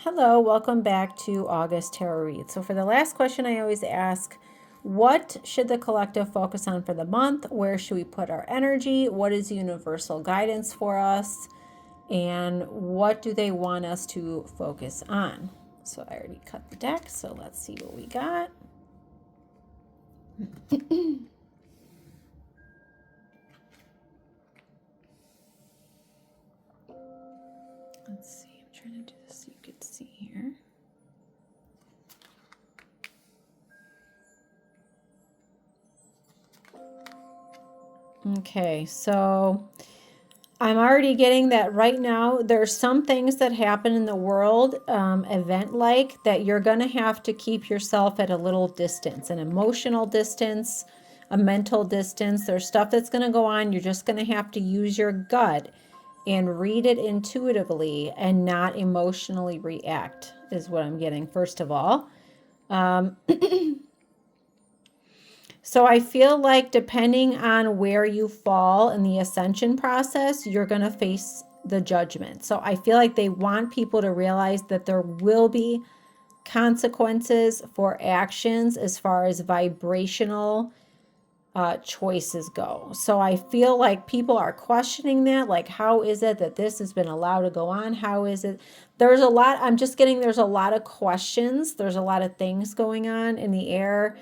Hello, welcome back to August Tarot Read. So for the last question, I always ask, what should the collective focus on for the month? Where should we put our energy? What is universal guidance for us? And what do they want us to focus on? So I already cut the deck, so let's see what we got. Let's see, I'm trying to do this so you can see here. Okay, so I'm already getting that right now. There's some things that happen in the world, event-like, that you're going to have to keep yourself at a little distance, an emotional distance, a mental distance. There's stuff that's going to go on. You're just going to have to use your gut and read it intuitively and not emotionally react, is what I'm getting, first of all. So I feel like depending on where you fall in the ascension process, you're going to face the judgment. So I feel like they want people to realize that there will be consequences for actions as far as vibrational choices go. So I feel like people are questioning that. Like, how is it that this has been allowed to go on? How is it? There's a lot, I'm just getting, there's a lot of questions. There's a lot of things going on in the air.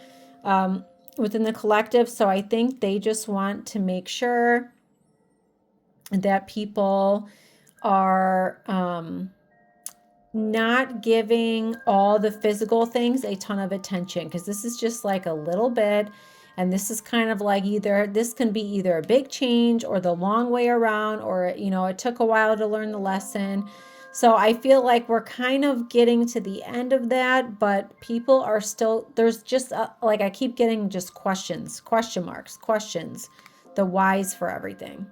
Within the collective. So I think they just want to make sure that people are not giving all the physical things a ton of attention, because this is just like a little bit. And this is kind of like this can be either a big change or the long way around, or, it took a while to learn the lesson. So I feel like we're kind of getting to the end of that, but people are still, there's just like, I keep getting just questions, question marks, questions, the whys for everything.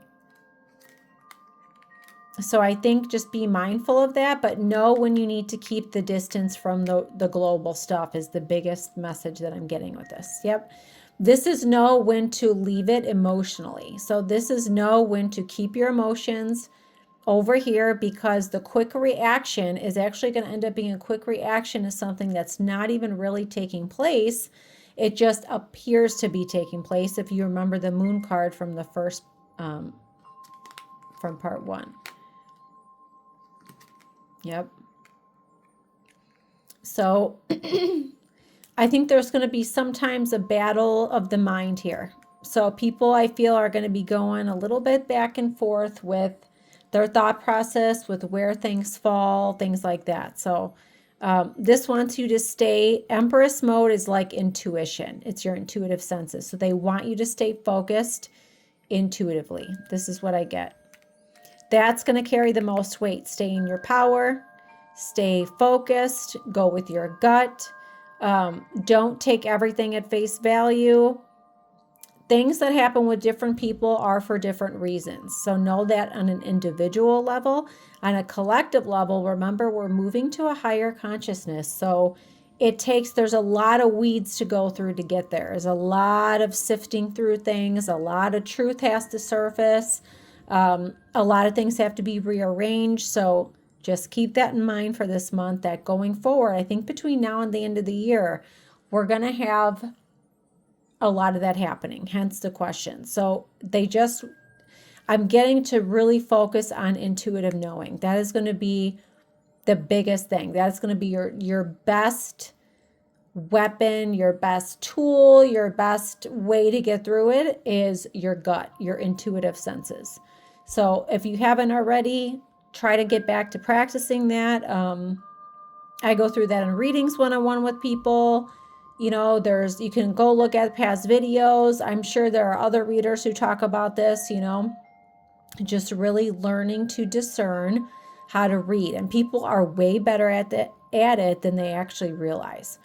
So I think just be mindful of that, but know when you need to keep the distance from the global stuff is the biggest message that I'm getting with this. Yep. This is know when to leave it emotionally. So this is know when to keep your emotions over here, because the quick reaction is actually going to end up being a quick reaction to something that's not even really taking place. It just appears to be taking place. If you remember the moon card from the first, from part 1. Yep. So I think there's going to be sometimes a battle of the mind here. So people, I feel, are going to be going a little bit back and forth with their thought process, with where things fall, things like that. So this wants you to stay, Empress mode is like intuition. It's your intuitive senses. So they want you to stay focused intuitively. This is what I get. That's going to carry the most weight. Stay in your power, stay focused, go with your gut. Don't take everything at face value. Things that happen with different people are for different reasons. So know that on an individual level. On a collective level, remember, we're moving to a higher consciousness. So there's a lot of weeds to go through to get there. There's a lot of sifting through things. A lot of truth has to surface. A lot of things have to be rearranged. So just keep that in mind for this month, that going forward, I think between now and the end of the year, we're going to have a lot of that happening, hence the question. So I'm getting to really focus on intuitive knowing. That is going to be the biggest thing. That's going to be your best weapon, your best tool, your best way to get through it is your gut, your intuitive senses. So if you haven't already, try to get back to practicing that. I go through that in readings one-on-one with people. You can go look at past videos. I'm sure there are other readers who talk about this, just really learning to discern how to read. And people are way better at it than they actually realize.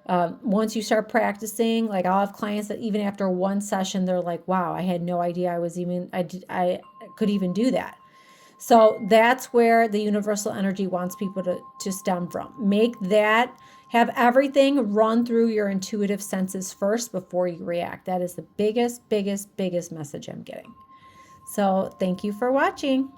Once you start practicing, like I'll have clients that even after one session, they're like, wow, I had no idea I could even do that. So that's where the universal energy wants people to stem from. Have everything run through your intuitive senses first before you react. That is the biggest message I'm getting. So thank you for watching.